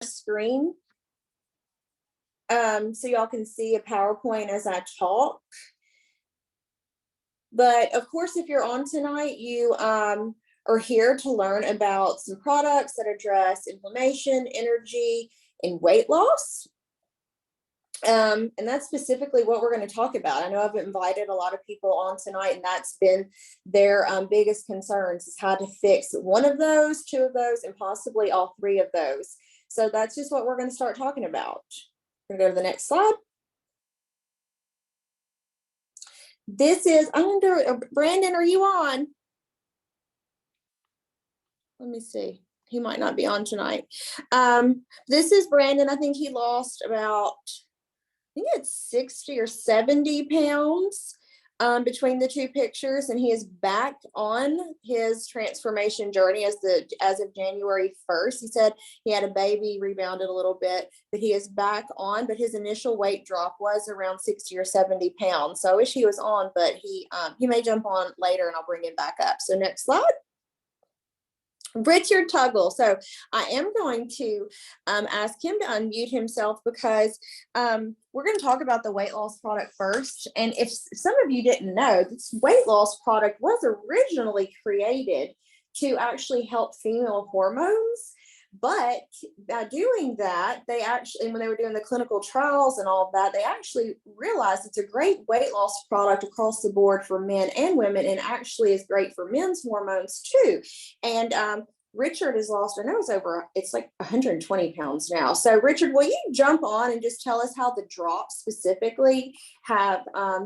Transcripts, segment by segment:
screen so y'all can see a PowerPoint as I talk. But of course, if you're on tonight, you are here to learn about some products that address inflammation, energy, and weight loss. And that's specifically what we're going to talk about. I know I've invited a lot of people on tonight, and that's been their biggest concerns, is how to fix one of those, two of those, and possibly all three of those. So that's just what we're going to start talking about. We're going to go to the next slide. This is, I wonder, Brandon, are you on? Let me see. He might not be on tonight. This is Brandon. I think he lost about, I think it's 60 or 70 pounds between the two pictures, and he is back on his transformation journey as of January 1st. He said he had a baby, rebounded a little bit, but he is back on. But his initial weight drop was around 60 or 70 pounds. So I wish he was on, but he may jump on later, and I'll bring him back up. So next slide. Richard Tuggle. So I am going to ask him to unmute himself, because we're going to talk about the weight loss product first. And if some of you didn't know, this weight loss product was originally created to actually help female hormones. But by doing that, they actually, when they were doing the clinical trials and all of that, they actually realized it's a great weight loss product across the board for men and women, and actually is great for men's hormones too. And Richard has lost, I know it's like 120 pounds now. So Richard, will you jump on and just tell us how the drops specifically have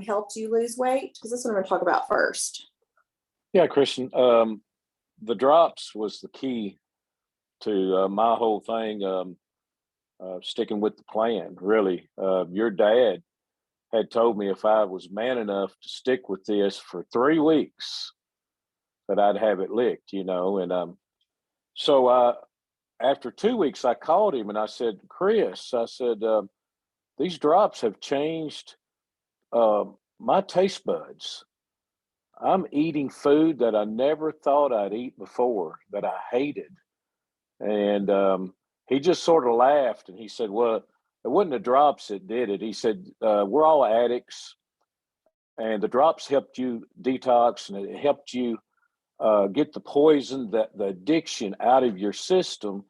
helped you lose weight? Because that's what I'm going to talk about first. Yeah, Kristen, the drops was the key to my whole thing, sticking with the plan, really. Your dad had told me if I was man enough to stick with this for 3 weeks, that I'd have it licked, and so after 2 weeks, I called him and I said, Chris, I said, these drops have changed my taste buds. I'm eating food that I never thought I'd eat before, that I hated. And he just sort of laughed, and he said, well, it wasn't the drops that did it. He said, we're all addicts, and the drops helped you detox, and it helped you get the poison, the addiction out of your system.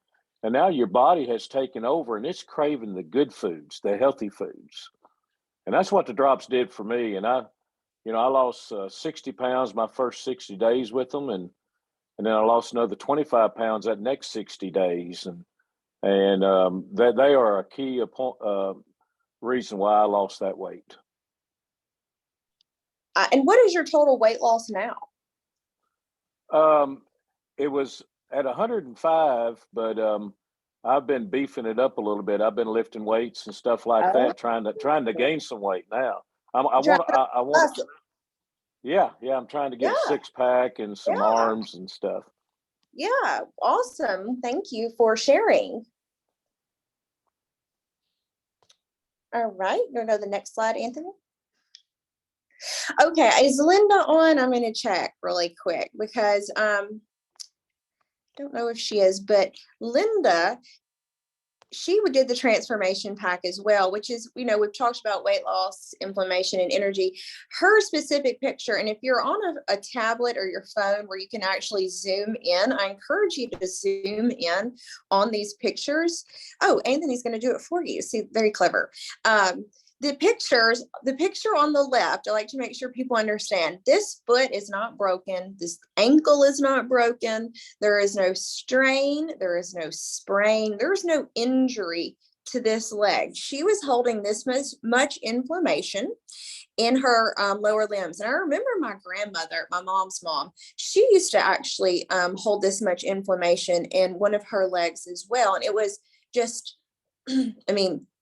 And now your body has taken over, and it's craving the good foods, the healthy foods. And that's what the drops did for me. And I lost 60 pounds my first 60 days with them. And then I lost another 25 pounds that next 60 days. And that they are a key reason why I lost that weight. And what is your total weight loss now? It was at 105, but I've been beefing it up a little bit. I've been lifting weights and stuff like that, trying to gain some weight now. I want. Yeah, I'm trying to get a 6-pack and some arms and stuff. Yeah, awesome. Thank you for sharing. All right, you'll go to the next slide, Anthony. Okay, is Linda on? I'm going to check really quick, because don't know if she is, but Linda, she did the transformation pack as well, which is, we've talked about weight loss, inflammation, and energy. Her specific picture, and if you're on a tablet or your phone where you can actually zoom in, I encourage you to zoom in on these pictures. Oh, Anthony's going to do it for you. See, very clever. The picture on the left, I like to make sure people understand, this foot is not broken. This ankle is not broken. There is no strain. There is no sprain. There's no injury to this leg. She was holding this much inflammation in her lower limbs. And I remember my grandmother, my mom's mom, she used to actually hold this much inflammation in one of her legs as well. And it was just,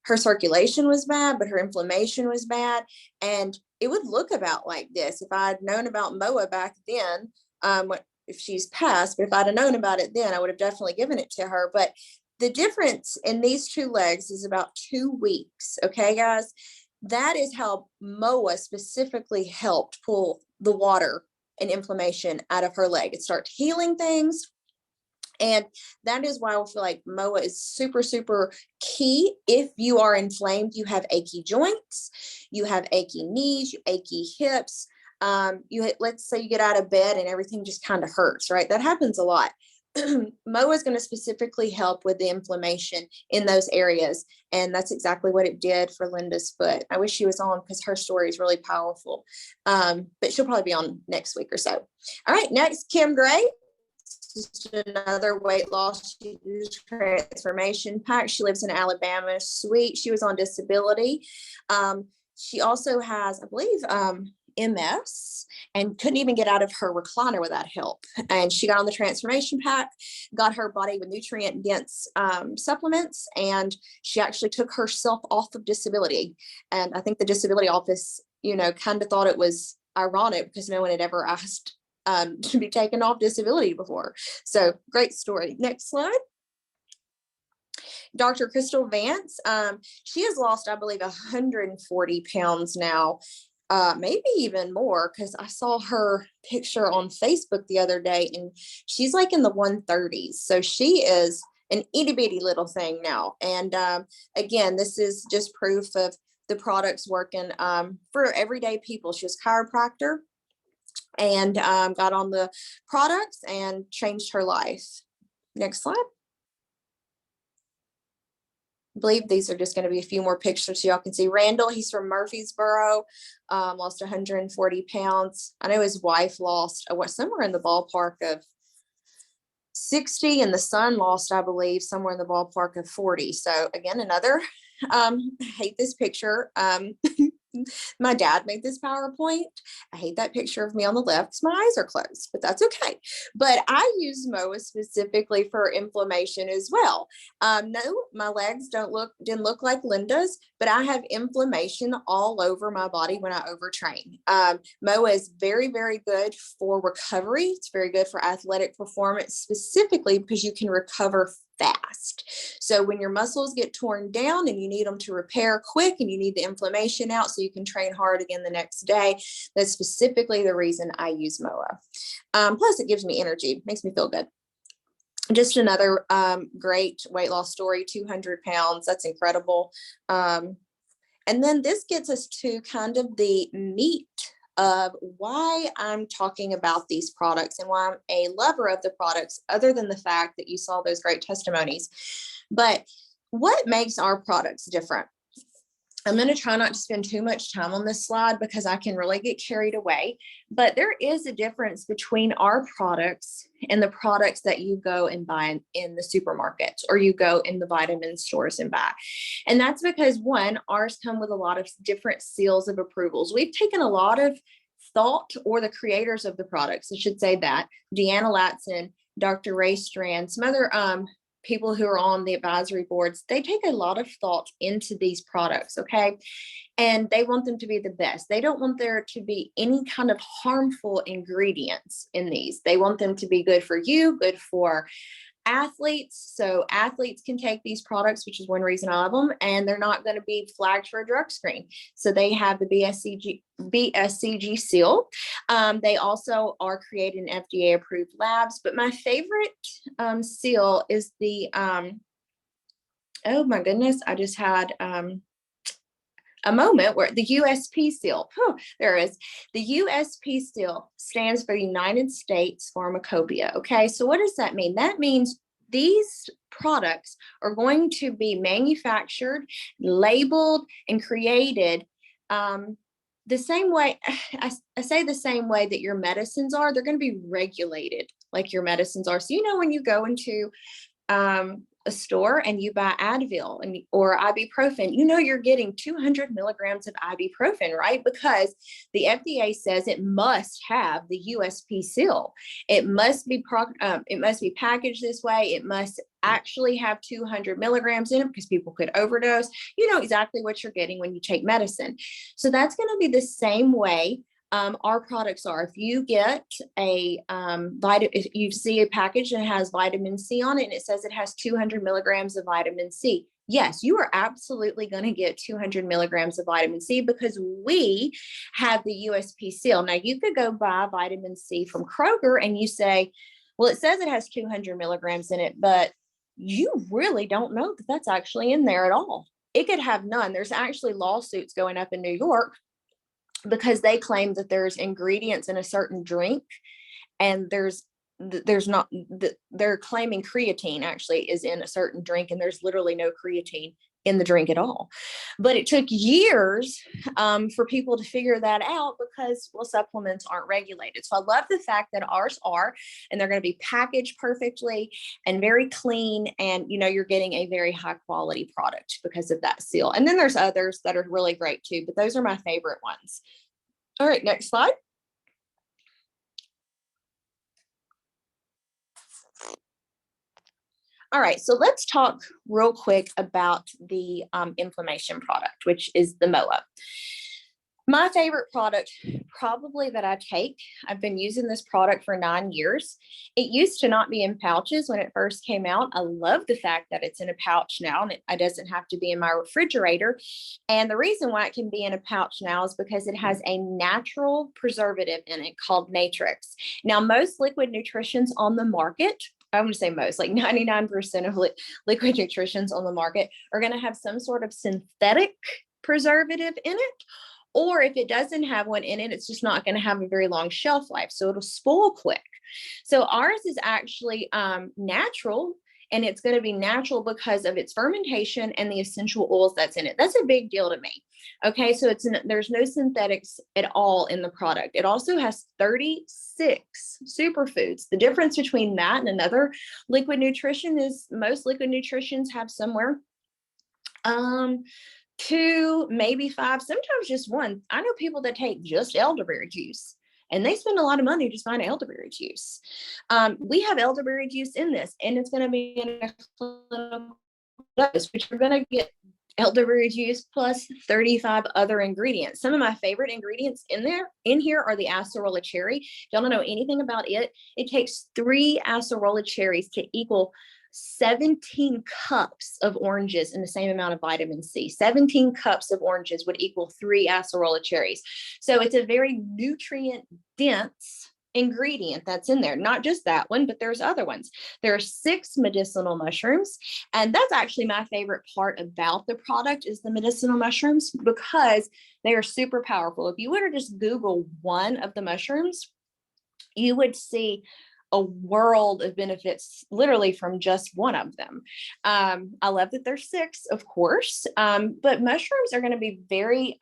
her circulation was bad, but her inflammation was bad. And it would look about like this. If I'd known about Moa back then, if she's passed, but if I'd have known about it then, I would have definitely given it to her. But the difference in these two legs is about 2 weeks. Okay, guys, that is how Moa specifically helped pull the water and inflammation out of her leg. It started healing things. And that is why I feel like MOA is super, super key. If you are inflamed, you have achy joints, you have achy knees, achy hips. Let's say you get out of bed and everything just kind of hurts, right? That happens a lot. MOA is going to specifically help with the inflammation in those areas. And that's exactly what it did for Linda's foot. I wish she was on because her story is really powerful. But she'll probably be on next week or so. All right, next, Kim Gray. Just another weight loss transformation pack. She lives in Alabama. Sweet. She was on disability. She also has, I believe, MS, and couldn't even get out of her recliner without help. And she got on the transformation pack, got her body with nutrient dense supplements, and she actually took herself off of disability. And I think the disability office, kind of thought it was ironic because no one had ever asked to be taken off disability before. So great story. Next slide. Dr. Crystal Vance. She has lost, I believe, 140 pounds now. Maybe even more, because I saw her picture on Facebook the other day and she's like in the 130s. So she is an itty bitty little thing now. And again, this is just proof of the products working for everyday people. She was a chiropractor and got on the products and changed her life. Next slide. I believe these are just going to be a few more pictures so y'all can see. Randall, he's from Murfreesboro, lost 140 pounds. I know his wife lost somewhere in the ballpark of 60, and the son lost, I believe, somewhere in the ballpark of 40. So again, another, I hate this picture. My dad made this PowerPoint. I hate that picture of me on the left because my eyes are closed, but that's okay. But I use MOA specifically for inflammation as well. No, my legs didn't look like Linda's, but I have inflammation all over my body when I overtrain. MOA is very, very good for recovery. It's very good for athletic performance, specifically because you can recover fast. So when your muscles get torn down and you need them to repair quick and you need the inflammation out so you can train hard again the next day, that's specifically the reason I use MOA. Plus it gives me energy, makes me feel good. Just another great weight loss story, 200 pounds. That's incredible. And then this gets us to kind of the meat of why I'm talking about these products and why I'm a lover of the products, other than the fact that you saw those great testimonies. But what makes our products different? I'm going to try not to spend too much time on this slide because I can really get carried away, but there is a difference between our products and the products that you go and buy in the supermarkets or you go in the vitamin stores and buy. And that's because, one, ours come with a lot of different seals of approvals. We've taken a lot of thought, or the creators of the products, I should say that, Deanna Latson, Dr. Ray Strand, some other people who are on the advisory boards, they take a lot of thought into these products, okay? And they want them to be the best. They don't want there to be any kind of harmful ingredients in these. They want them to be good for you, good for athletes. So athletes can take these products, which is one reason I love them, and they're not going to be flagged for a drug screen. So they have the BSCG seal. They also are created in FDA approved labs, but my favorite seal is the, oh my goodness, I just had a moment where the USP seal, there is. The USP seal stands for United States Pharmacopoeia. Okay, so what does that mean? That means these products are going to be manufactured, labeled, and created the same way. I say the same way that your medicines are. They're going to be regulated like your medicines are. So, when you go into a store and you buy Advil or ibuprofen, you're getting 200 milligrams of ibuprofen, right? Because the FDA says it must have the USP seal. It must be packaged this way. It must actually have 200 milligrams in it because people could overdose. You know exactly what you're getting when you take medicine. So that's going to be the same way our products are. If you get if you see a package and it has vitamin C on it and it says it has 200 milligrams of vitamin C, yes, you are absolutely going to get 200 milligrams of vitamin C because we have the USP seal. Now you could go buy vitamin C from Kroger and you say, Well, it says it has 200 milligrams in it, but you really don't know that that's actually in there at all. It could have none. There's actually lawsuits going up in New York because they claim that there's ingredients in a certain drink, and there's not, they're claiming creatine actually is in a certain drink, and there's literally no creatine in the drink at all. But it took years for people to figure that out because, well, supplements aren't regulated. So I love the fact that ours are, and they're going to be packaged perfectly and very clean. And, you know, you're getting a very high quality product because of that seal. And then there's others that are really great too, but those are my favorite ones. All right, next slide. All right, so let's talk real quick about the inflammation product, which is the MOA. My favorite product probably that I take, I've been using this product for 9 years. It used to not be in pouches when it first came out. I love the fact that it's in a pouch now, and it doesn't have to be in my refrigerator. And the reason why it can be in a pouch now is because it has a natural preservative in it called Matrix. Now, most liquid nutritions on the market, I'm going to say most, like 99% of liquid nutritions on the market are going to have some sort of synthetic preservative in it. Or if it doesn't have one in it, it's just not going to have a very long shelf life. So it'll spoil quick. So ours is actually natural, and it's going to be natural because of its fermentation and the essential oils that's in it. That's a big deal to me. Okay, so there's no synthetics at all in the product. It also has 36 superfoods. The difference between that and another liquid nutrition is most liquid nutritions have somewhere 2, maybe 5, sometimes just 1. I know people that take just elderberry juice, and they spend a lot of money just buying elderberry juice. We have elderberry juice in this, and it's going to be in a clinical dose, which you're going to get elderberry juice plus 35 other ingredients. Some of my favorite ingredients in here are the acerola cherry. If y'all don't know anything about it, it takes 3 acerola cherries to equal 17 cups of oranges and the same amount of vitamin C. 17 cups of oranges would equal 3 acerola cherries. So it's a very nutrient dense ingredient that's in there. Not just that one, but there's other ones. There are 6 medicinal mushrooms, and that's actually my favorite part about the product is the medicinal mushrooms, because they are super powerful. If you were to just Google one of the mushrooms, you would see a world of benefits literally from just one of them. I love that there's 6, of course, but mushrooms are going to be very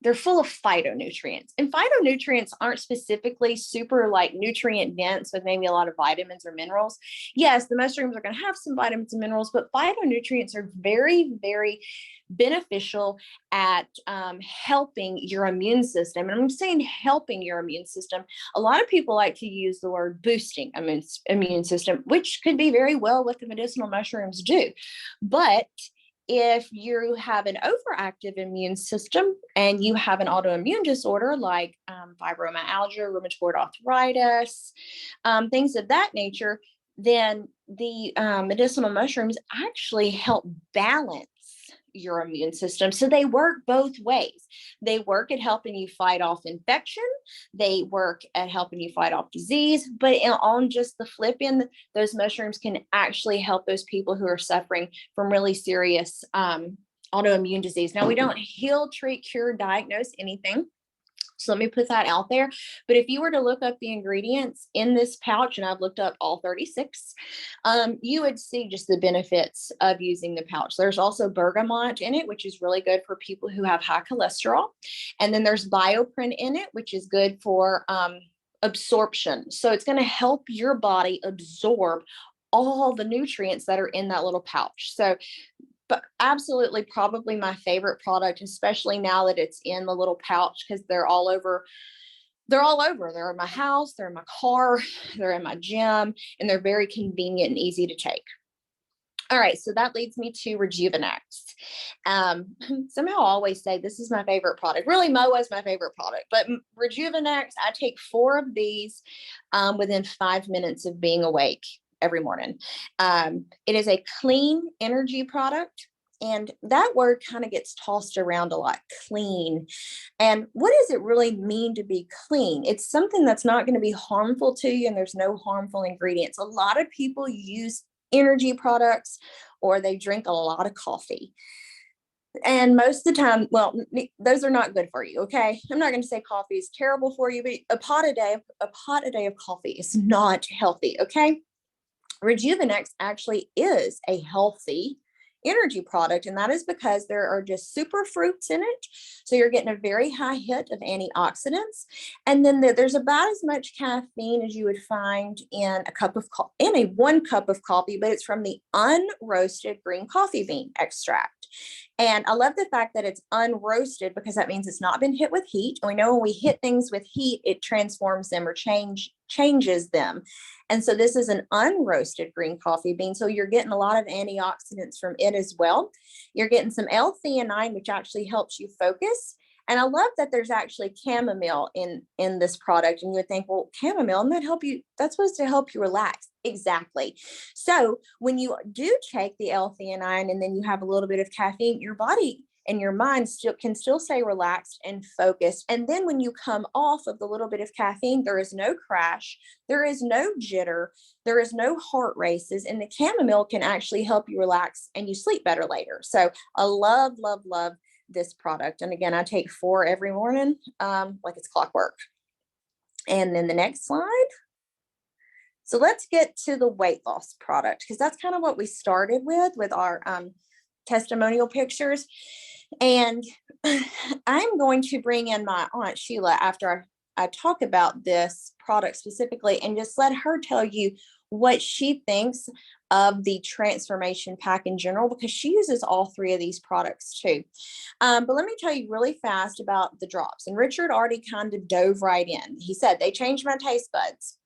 they're full of phytonutrients, and phytonutrients aren't specifically super like nutrient dense with maybe a lot of vitamins or minerals. Yes, the mushrooms are going to have some vitamins and minerals, but phytonutrients are very, very beneficial at helping your immune system. And I'm saying helping your immune system. A lot of people like to use the word boosting immune system, which could be very well what the medicinal mushrooms do. But if you have an overactive immune system and you have an autoimmune disorder like fibromyalgia, rheumatoid arthritis, things of that nature, then the medicinal mushrooms actually help balance your immune system. So they work both ways. They work at helping you fight off infection. They work at helping you fight off disease. But on just the flip end, those mushrooms can actually help those people who are suffering from really serious autoimmune disease. Now, we don't heal, treat, cure, diagnose anything. So let me put that out there. But if you were to look up the ingredients in this pouch, and I've looked up all 36, you would see just the benefits of using the pouch. There's also bergamot in it, which is really good for people who have high cholesterol. And then there's bioprint in it, which is good for absorption. So it's going to help your body absorb all the nutrients that are in that little pouch. So but absolutely probably my favorite product, especially now that it's in the little pouch, because they're all over. They're in my house, they're in my car, they're in my gym, and they're very convenient and easy to take. All right, so that leads me to Rejuvenax. Somehow I always say this is my favorite product. Really, MOA is my favorite product, but Rejuvenax, I take 4 of these within 5 minutes of being awake every morning. It is a clean energy product, And that word kind of gets tossed around a lot, clean. And what does it really mean to be clean? It's something that's not going to be harmful to you, and there's no harmful ingredients. A lot of people use energy products or they drink a lot of coffee. And most of the time, well, those are not good for you. Okay. I'm not going to say coffee is terrible for you, but a pot a day of coffee is not healthy. Okay. Rejuvenax actually is a healthy energy product, and that is because there are just super fruits in it. So you're getting a very high hit of antioxidants, and then there's about as much caffeine as you would find in a 1 cup of coffee, but it's from the unroasted green coffee bean extract. And I love the fact that it's unroasted because that means it's not been hit with heat. And we know when we hit things with heat, it transforms them or changes them. And so this is an unroasted green coffee bean. So you're getting a lot of antioxidants from it as well. You're getting some L-theanine, which actually helps you focus. And I love that there's actually chamomile in this product. And you would think, well, chamomile, that's supposed to help you relax. Exactly. So when you do take the L-theanine and then you have a little bit of caffeine, your body and your mind can still stay relaxed and focused. And then when you come off of the little bit of caffeine, there is no crash, there is no jitter, there is no heart races, and the chamomile can actually help you relax and you sleep better later. So I love, love, love this product. And again, I take 4 every morning, like it's clockwork. And then the next slide. So let's get to the weight loss product, because that's kind of what we started with our testimonial pictures. And I'm going to bring in my Aunt Sheila after I talk about this product specifically, and just let her tell you what she thinks of the transformation pack in general, because she uses all 3 of these products too. But let me tell you really fast about the drops. And Richard already kind of dove right in. He said, they changed my taste buds.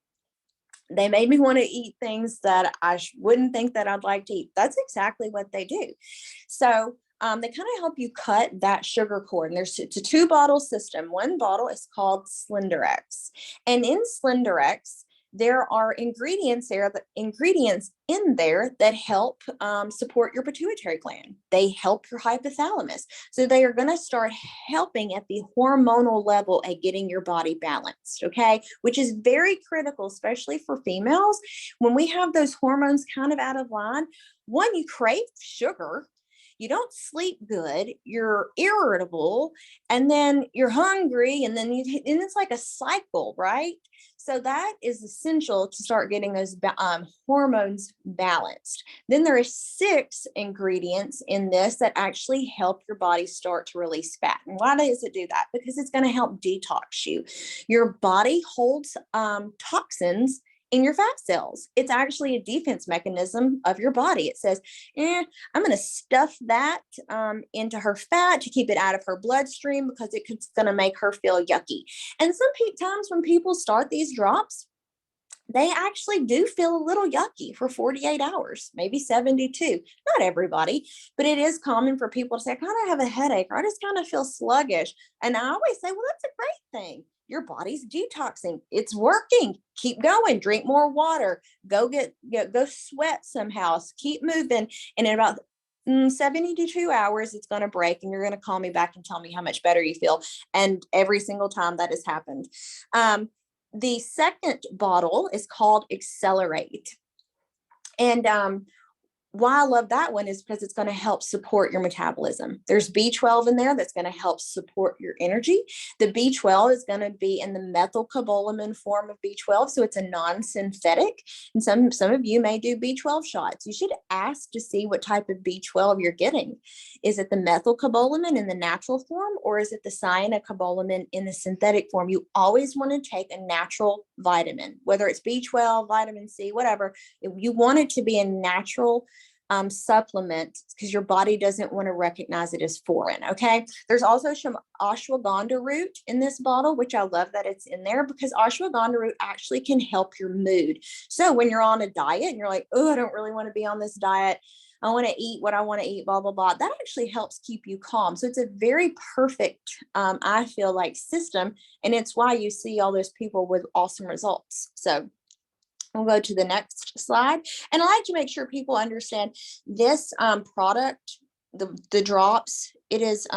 They made me want to eat things that I wouldn't think that I'd like to eat. That's exactly what they do. So they kind of help you cut that sugar cord. And it's a 2-bottle system. One bottle is called Slenderex. And in Slenderex, there are ingredients in there that help support your pituitary gland. They help your hypothalamus. So they are going to start helping at the hormonal level at getting your body balanced, okay? Which is very critical, especially for females. When we have those hormones kind of out of line, one, you crave sugar, you don't sleep good, you're irritable, and then you're hungry, and then it's like a cycle, right? So that is essential to start getting those hormones balanced. Then there are 6 ingredients in this that actually help your body start to release fat. And why does it do that? Because it's going to help detox you. Your body holds toxins in your fat cells. It's actually a defense mechanism of your body. It says, I'm going to stuff that into her fat to keep it out of her bloodstream because it's going to make her feel yucky. And sometimes when people start these drops, they actually do feel a little yucky for 48 hours, maybe 72. Not everybody, but it is common for people to say, I kind of have a headache, or I just kind of feel sluggish. And I always say, well, that's a great thing. Your body's detoxing. It's working. Keep going. Drink more water. Go sweat somehow. Keep moving. And in about 72 hours, it's going to break, and you're going to call me back and tell me how much better you feel. And every single time that has happened. The second bottle is called Accelerate. And why I love that one is because it's going to help support your metabolism. There's B12 in there that's going to help support your energy. The B12 is going to be in the methylcobalamin form of B12, so it's a non-synthetic. And some of you may do B12 shots. You should ask to see what type of B12 you're getting. Is it the methylcobalamin in the natural form, or is it the cyanocobalamin in the synthetic form? You always want to take a natural vitamin, whether it's B12, vitamin C, whatever. You want it to be a natural supplement, because your body doesn't want to recognize it as foreign. Okay. There's also some ashwagandha root in this bottle, which I love that it's in there, because ashwagandha root actually can help your mood. So when you're on a diet and you're like, oh, I don't really want to be on this diet, I want to eat what I want to eat, blah, blah, blah. That actually helps keep you calm. So it's a very perfect, I feel like, system. And it's why you see all those people with awesome results. So we'll go to the next slide. And I like to make sure people understand this product the drops, it is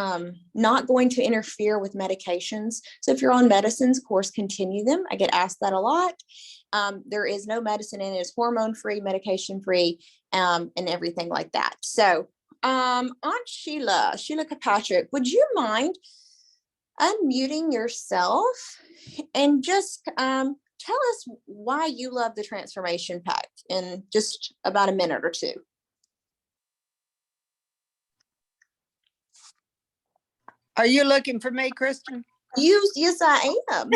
not going to interfere with medications. So if you're on medicines, of course, continue them. I get asked that a lot. There is no medicine in it. It's hormone free, medication free, and everything like that. So Aunt Sheila Kirkpatrick, would you mind unmuting yourself and just tell us why you love the Transformation Pack in just about a minute or two? Are you looking for me, Kristen? Yes, I am.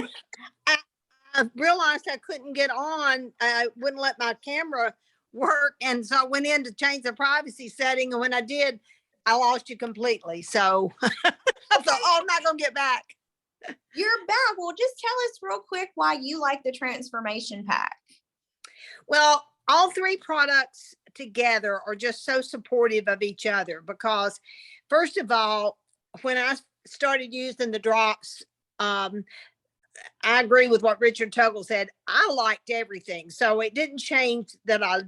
I realized I couldn't get on. I wouldn't let my camera work. And so I went in to change the privacy setting. And when I did, I lost you completely. So I thought, oh, I'm not going to get back. You're back. Well, just tell us real quick why you like the Transformation Pack. Well, all three products together are just so supportive of each other because, first of all, when I started using the drops, I agree with what Richard Tuggle said. I liked everything. So it didn't change that I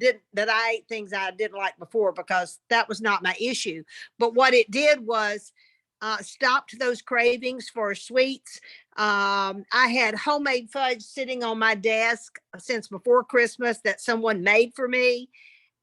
ate things I didn't like before, because that was not my issue. But what it did was stopped those cravings for sweets. I had homemade fudge sitting on my desk since before Christmas that someone made for me.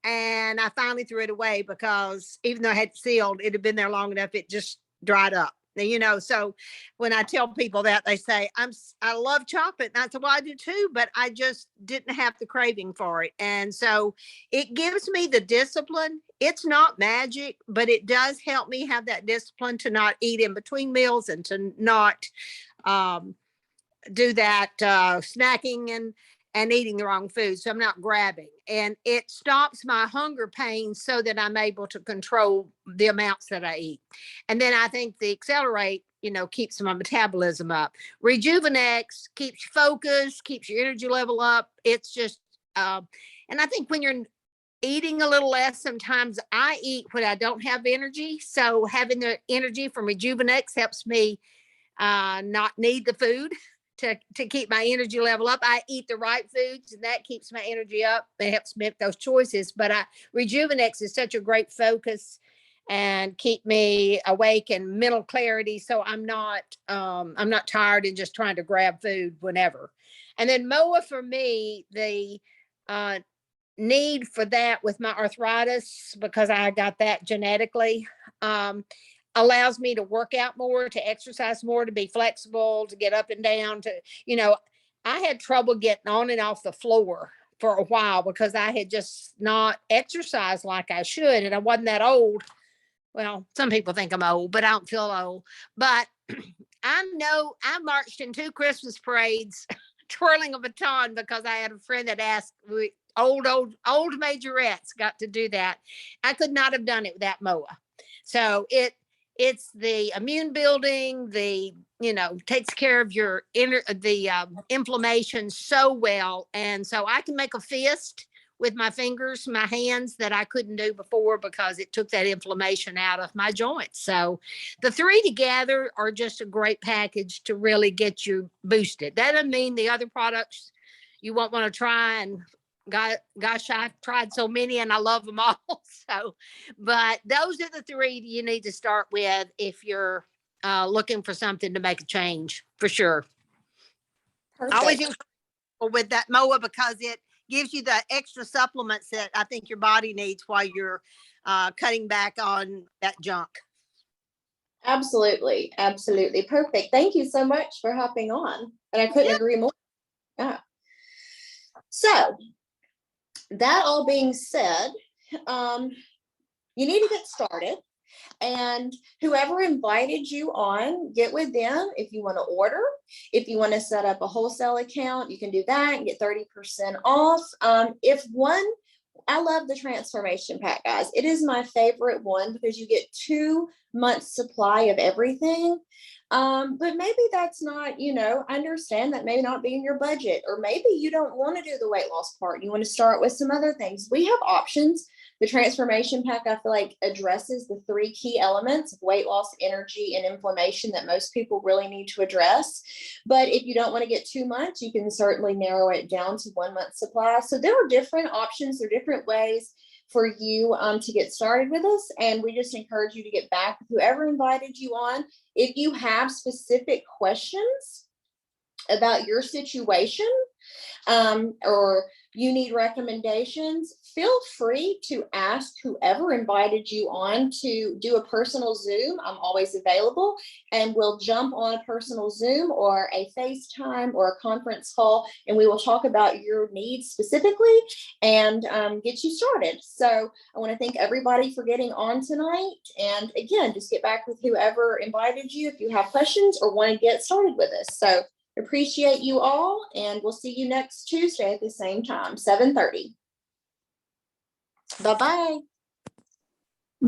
And I finally threw it away because even though I had it sealed, it had been there long enough, it just dried up. You know, so when I tell people that, they say, I love chocolate. And I said, well, I do too, but I just didn't have the craving for it. And so it gives me the discipline. It's not magic, but it does help me have that discipline to not eat in between meals and to not do that snacking and eating the wrong food. So I'm not grabbing, and it stops my hunger pains so that I'm able to control the amounts that I eat. And then I think the Accelerate, keeps my metabolism up. Rejuvenax keeps you focused, keeps your energy level up. It's just, and I think when you're eating a little less, sometimes I eat when I don't have energy. So having the energy from Rejuvenax helps me not need the food to keep my energy level up. I eat the right foods, and that keeps my energy up. It helps make those choices. But Rejuvenax is such a great focus and keep me awake and mental clarity. So I'm not tired and just trying to grab food whenever. And then MOA for me, the need for that with my arthritis, because I got that genetically, allows me to work out more, to exercise more, to be flexible, to get up and down, I had trouble getting on and off the floor for a while because I had just not exercised like I should. And I wasn't that old. Well, some people think I'm old, but I don't feel old. But I know I marched in 2 Christmas parades twirling a baton because I had a friend that asked, old majorettes got to do that. I could not have done it without MOA. So it's the immune building, takes care of your inflammation so well. And so I can make a fist with my fingers, my hands, that I couldn't do before because it took that inflammation out of my joints. So the three together are just a great package to really get you boosted. That doesn't mean the other products you won't want to try, and gosh, I've tried so many and I love them all. So, but those are the three you need to start with if you're looking for something to make a change, for sure. Perfect. I always use with that MOA because it gives you the extra supplements that I think your body needs while you're cutting back on that junk. Absolutely. Perfect. Thank you so much for hopping on. And I couldn't agree more. Yeah. So that all being said, you need to get started, and whoever invited you on, get with them. If you want to order, if you want to set up a wholesale account, you can do that and get 30% off. I love the Transformation Pack, guys. It is my favorite one because you get 2 months supply of everything. But maybe that's not, I understand that may not be in your budget, or maybe you don't want to do the weight loss part. You want to start with some other things. We have options. The Transformation Pack, I feel like, addresses the 3 key elements of weight loss, energy, and inflammation that most people really need to address. But if you don't want to get too much, you can certainly narrow it down to 1 month supply. So there are different options. There are different ways for you to get started with us. And we just encourage you to get back with whoever invited you on. If you have specific questions about your situation, or you need recommendations, feel free to ask whoever invited you on to do a personal Zoom. I'm always available, and we'll jump on a personal Zoom or a FaceTime or a conference call, and we will talk about your needs specifically and get you started. So I want to thank everybody for getting on tonight. And again, just get back with whoever invited you if you have questions or want to get started with us. So appreciate you all, and we'll see you next Tuesday at the same time, 7:30. Bye-bye.